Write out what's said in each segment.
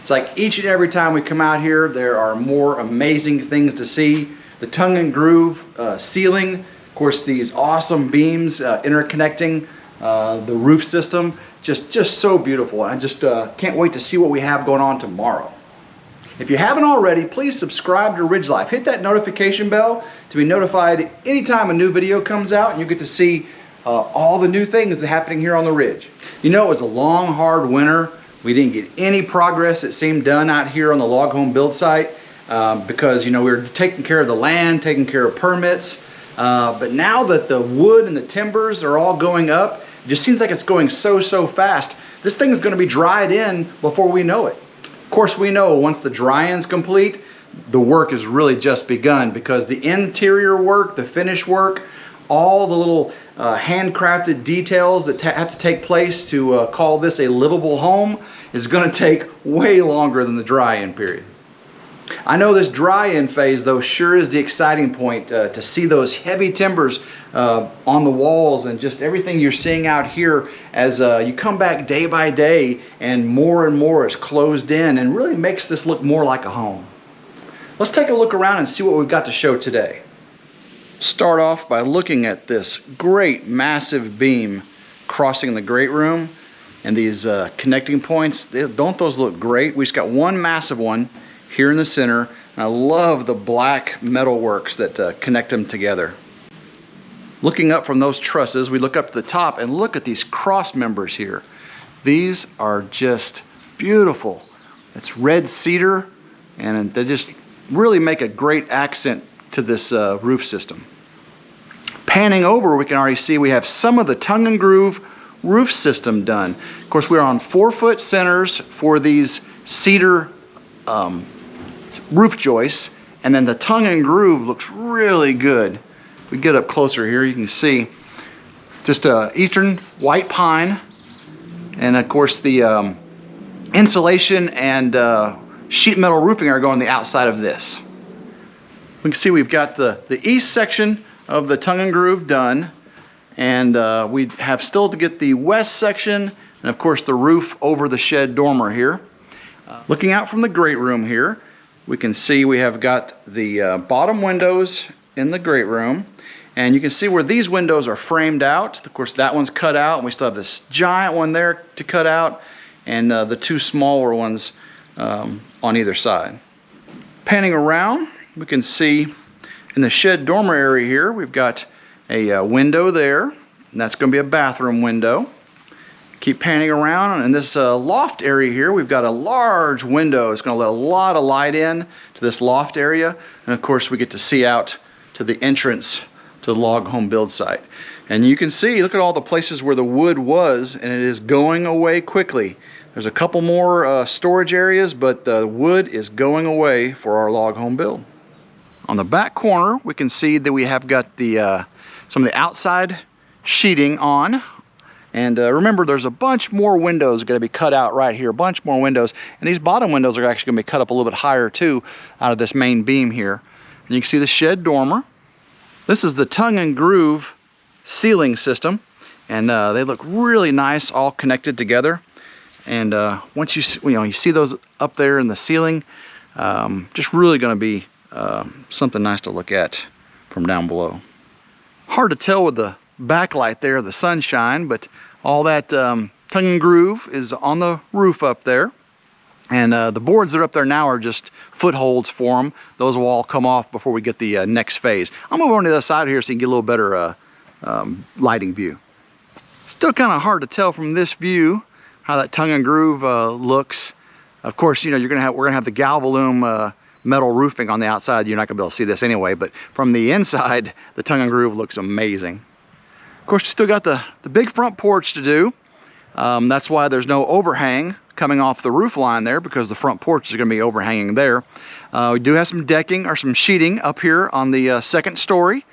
It's like each and every time we come out here, there are more amazing things to see. The tongue and groove ceiling, of course, these awesome beams interconnecting the roof system, just so beautiful. I just can't wait to see what we have going on tomorrow. If you haven't already, please subscribe to Ridge Life. Hit that notification bell to be notified anytime a new video comes out, and you get to see all the new things that are happening here on the Ridge. You know, it was a long, hard winter. We didn't get any progress, it seemed, done out here on the log home build site because, you know, we were taking care of the land, taking care of permits. But now that the wood and the timbers are all going up, it just seems like it's going so fast. This thing is going to be dried in before we know it. Of course, we know once the dry-in's complete, the work has really just begun, because the interior work, the finish work, all the little handcrafted details that have to take place to call this a livable home is going to take way longer than the dry-in period. I know this dry-in phase, though, sure is the exciting point to see those heavy timbers on the walls and just everything you're seeing out here as you come back day by day and more is closed in and really makes this look more like a home. Let's take a look around and see what we've got to show today. Start off by looking at this great massive beam crossing the great room and these connecting points. Don't those look great? We just got one massive one here in the center, and I love the black metal works that connect them together. Looking up from those trusses, we look up to the top and look at these cross members here. These are just beautiful. It's red cedar, and they just really make a great accent to this roof system. Panning over, we can already see we have some of the tongue and groove roof system done. Of course, we're on 4-foot centers for these cedar roof joists, and then the tongue and groove looks really good. If we get up closer here, you can see just eastern white pine, and of course the insulation and sheet metal roofing are going on the outside of this. We can see we've got the east section of the tongue and groove done, and we have still to get the west section and of course the roof over the shed dormer here. Looking out from the great room here, we can see we have got the bottom windows in the great room, and you can see where these windows are framed out. Of course, that one's cut out, and we still have this giant one there to cut out, and the two smaller ones on either side. Panning around, we can see in the shed dormer area here, we've got a window there, and that's going to be a bathroom window. Keep panning around, and in this loft area here, we've got a large window. It's going to let a lot of light in to this loft area, and of course we get to see out to the entrance to the log home build site. And you can see, look at all the places where the wood was, and it is going away quickly. There's a couple more storage areas, but the wood is going away for our log home build. On the back corner, we can see that we have got the some of the outside sheeting on. And remember, there's a bunch more windows going to be cut out right here, a bunch more windows. And these bottom windows are actually going to be cut up a little bit higher too out of this main beam here. And you can see the shed dormer. This is the tongue and groove ceiling system. And they look really nice, all connected together. And once you see those up there in the ceiling, just really going to be something nice to look at from down below. Hard to tell with the backlight there, the sunshine, but all that tongue and groove is on the roof up there, and the boards that are up there now are just footholds for them. Those will all come off before we get the next phase. I'll move on to the other side here so you can get a little better lighting view. Still kind of hard to tell from this view how that tongue and groove looks. Of course, you know, we're gonna have the Galvalume metal roofing on the outside. You're not gonna be able to see this anyway, but from the inside, the tongue and groove looks amazing. Of course, we still got the big front porch to do. That's why there's no overhang coming off the roof line there, because the front porch is going to be overhanging there. We do have some decking or some sheeting up here on the second story.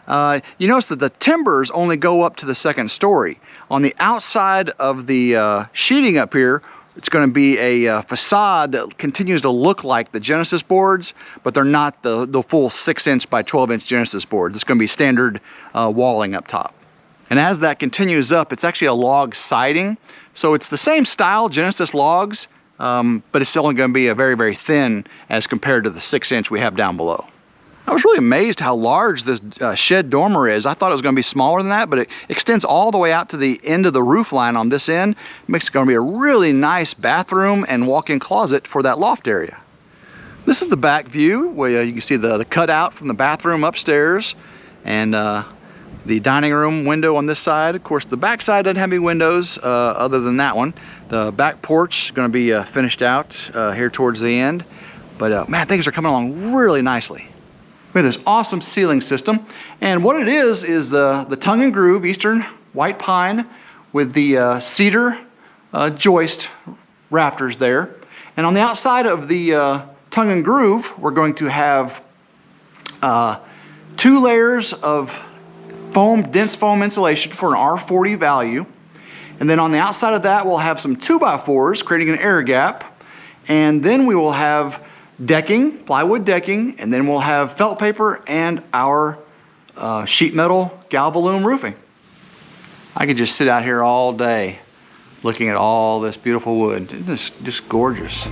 You notice that the timbers only go up to the second story. On the outside of the sheeting up here, it's going to be a facade that continues to look like the Genesis boards, but they're not the full 6-inch by 12-inch Genesis board. It's going to be standard walling up top. And as that continues up, it's actually a log siding. So it's the same style, Genesis logs, but it's only going to be a very, very thin as compared to the 6-inch we have down below. I was really amazed how large this shed dormer is. I thought it was going to be smaller than that, but it extends all the way out to the end of the roof line on this end. It makes it going to be a really nice bathroom and walk-in closet for that loft area. This is the back view where you can see the cutout from the bathroom upstairs and the dining room window on this side. Of course, the back side doesn't have any windows other than that one. The back porch is going to be finished out here towards the end. But man, things are coming along really nicely. We have this awesome ceiling system, and what it is the tongue and groove Eastern white pine with the cedar joist rafters there. And on the outside of the tongue and groove, we're going to have 2 layers of foam, dense foam insulation for an R40 value. And then on the outside of that, we'll have some 2x4s creating an air gap. And then we will have decking, plywood decking, and then we'll have felt paper and our sheet metal galvalume roofing. I could just sit out here all day looking at all this beautiful wood. It's just gorgeous.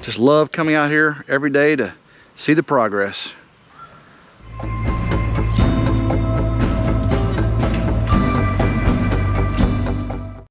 Just love coming out here every day to see the progress.